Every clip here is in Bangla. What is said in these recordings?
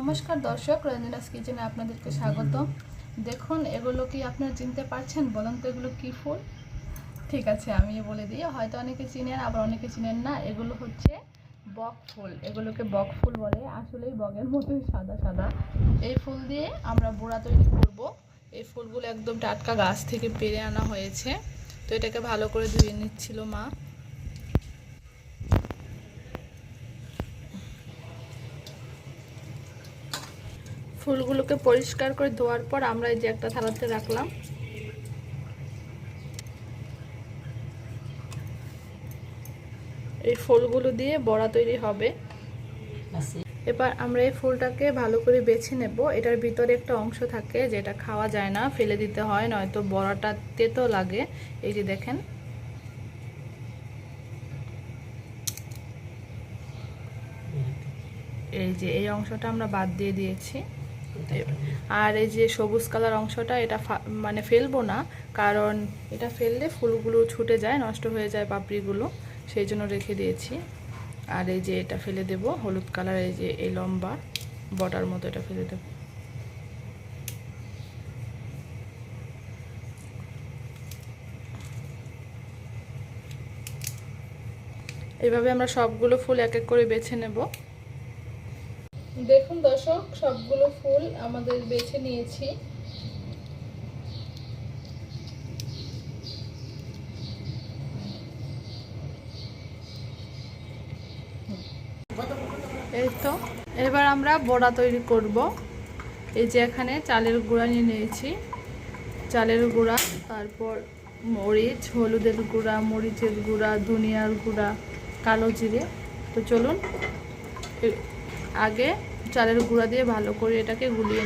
নমস্কার দর্শক, রঞ্জনাস কিচেনে আপনাদেরকে স্বাগত। দেখুন, এগুলো কি আপনারা চিনতে পারছেন? বলুন তো এগুলো কি ফুল? ঠিক আছে, আমি বলে দিই। হয়তো অনেকে চিনেন, আবার অনেকে চিনেন না। এগুলো হচ্ছে বক ফুল। এগুলোকে বক ফুল বলে। আসলেই বকের মতোই সাদা সাদা। এই ফুল দিয়ে আমরা বড়া তৈরি করব। এই ফুলগুলো একদম টাটকা গাছ থেকে পেড়ে আনা হয়েছে। তো এটাকে ভালো করে ধুয়ে নিচ্ছিল মা। ফুলগুলোকে পরিষ্কার করে ধোয়ার পর আমরা এই যে একটা থালাতে রাখলাম। এই ফুলগুলো দিয়ে বড়া তৈরি হবে। এবার আমরা এই ফুলটাকে ভালো করে বেছে নেব। এটার ভিতরে একটা অংশ থাকে যেটা খাওয়া যায় না, ফেলে দিতে হয়, নয়তো বড়াটা তেতো লাগে। এই যে দেখেন, এই যে এই অংশটা আমরা বাদ দিয়ে দিয়েছি। আর এই যে সবুজ কালার অংশটা, এটা মানে ফেলবো না, কারণ এটা ফেললে ফুলগুলো ছুটে যায়, নষ্ট হয়ে যায় পাপড়িগুলো, সেই জন্য রেখে দিয়েছি। আর এই যে এটা ফেলে দেব, হলুদ কালার, এই যে এই লম্বা বটার মতো, এটা ফেলে দেব। এইভাবে আমরা সবগুলো ফুল এক এক করে বেছে নেব। দেখুন দর্শক, সবগুলো ফুল আমাদের বেছে নিয়েছি। এই তো, এবার আমরা বড়া তৈরি করব। এই যে এখানে চালের গুঁড়া নিয়ে নিয়েছি, চালের গুঁড়া, তারপর মরিচ, হলুদের গুঁড়া, মরিচের গুঁড়া, ধনিয়ার গুঁড়া, কালো জিরে। তো চলুন আগে চালের গুঁড়া দিয়ে ভালো করে এটাকে গুলিয়ে।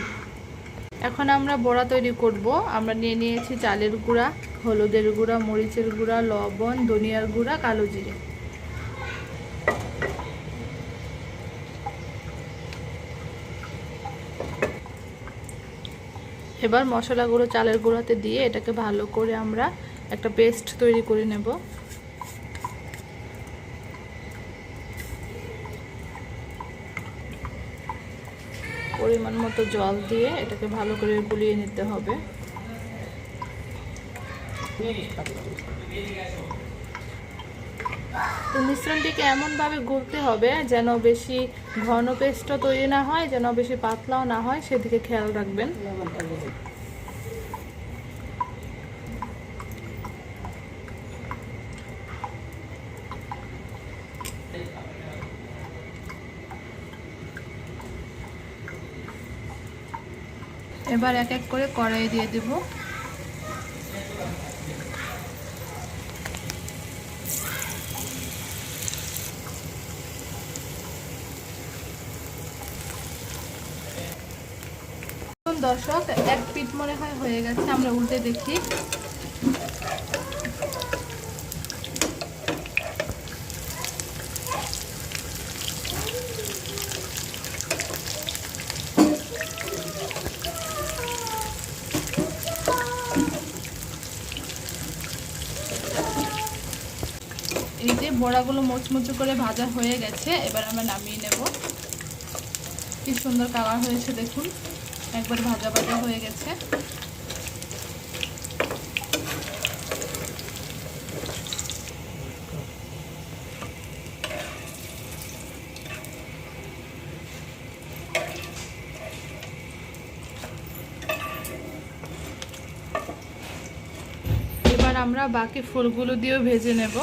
এখন আমরা বড়া তৈরি করব। আমরা নিয়ে নিয়েছি চালের গুঁড়া, হলুদের গুঁড়া, মরিচের গুঁড়া, লবণ, ধনিয়ার গুঁড়া, কালো জিরে। এবার মশলাগুলো চালের গুঁড়াতে দিয়ে এটাকে ভালো করে আমরা একটা পেস্ট তৈরি করে নেব। পরিমাণ মতো জল দিয়ে এটাকে ভালো করে গুলিয়ে নিতে হবে। তো মিশ্রণটিকে এমনভাবে গুলতে হবে যেন বেশি ঘন পেস্টও তৈরি না হয়, যেন বেশি পাতলাও না হয়, সেদিকে খেয়াল রাখবেন। এবার এক এক করে কড়াই দিয়ে দেব। দর্শক, এক পিঠ মনে হয় হয়ে গেছে, আমরা উল্টে দেখি। এই যে বড়াগুলো মুচমুচু করে ভাজা হয়ে গেছে, এবার আমরা নামিয়ে নেব। কি সুন্দর কালার হয়েছে দেখুন, একবার ভাজা ভাজা হয়ে গেছে। এবার আমরা বাকি ফুলগুলো দিয়েও ভেজে নেব।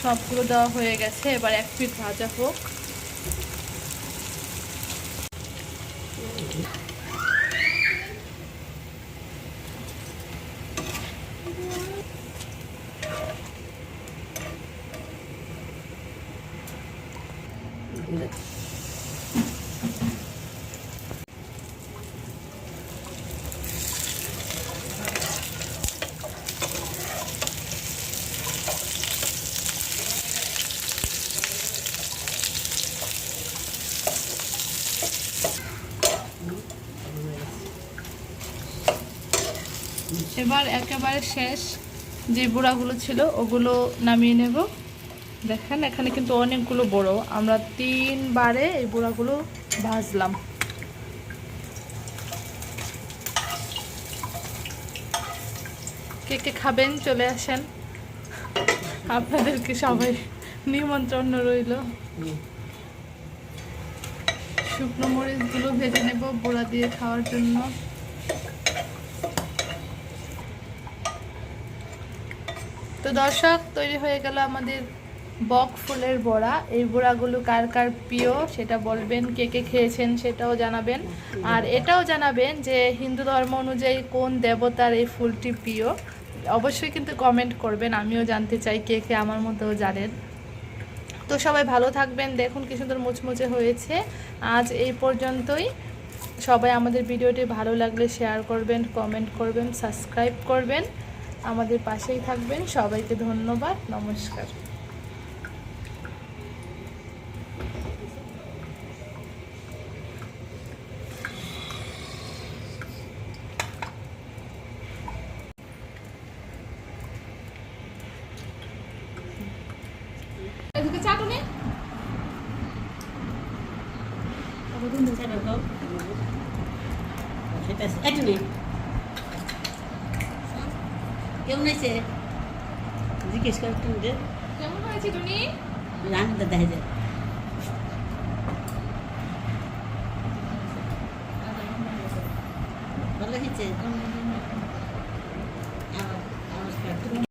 সবগুলো দেওয়া হয়ে গেছে, এবার এক পিঠ ভাজা হোক। এবার একেবারে শেষ যে বুড়াগুলো ছিল ওগুলো নামিয়ে নেব। দেখেন এখানে কিন্তু অনেকগুলো বড়, আমরা 3 বারে এই বড়াগুলো ভাজলাম। কে কে খাবেন চলে আসেন, আপনাদেরকে সবাই নিমন্ত্রণ রইল। শুকনো মরিচগুলো ভেজে নেব বড়া দিয়ে খাওয়ার জন্য। তো দর্শক, তৈরি হয়ে গেল আমাদের বক ফুলের বড়া। এই বড়াগুলো কার কার প্রিয় সেটা বলবেন, কে কে খেয়েছেন সেটাও জানাবেন। আর এটাও জানাবেন যে হিন্দু ধর্ম অনুযায়ী কোন দেবতার এই ফুলটি প্রিয়, অবশ্যই কিন্তু কমেন্ট করবেন, আমিও জানতে চাই কে কে আমার মতোও জানেন। তো সবাই ভালো থাকবেন। দেখুন কি সুন্দর মুচমুচে হয়েছে। আজ এই পর্যন্তই। সবাই আমাদের ভিডিওটি ভালো লাগলে শেয়ার করবেন, কমেন্ট করবেন, সাবস্ক্রাইব করবেন, আমাদের পাশেই থাকবেন। সবাইকে ধন্যবাদ, নমস্কার। এদিকে চাটুনি কেমন হয়েছে জিজ্ঞেস কর তুমি যে কেমন হয়েছে টুনি? রান্না দেখা যায় ভালো হয়েছে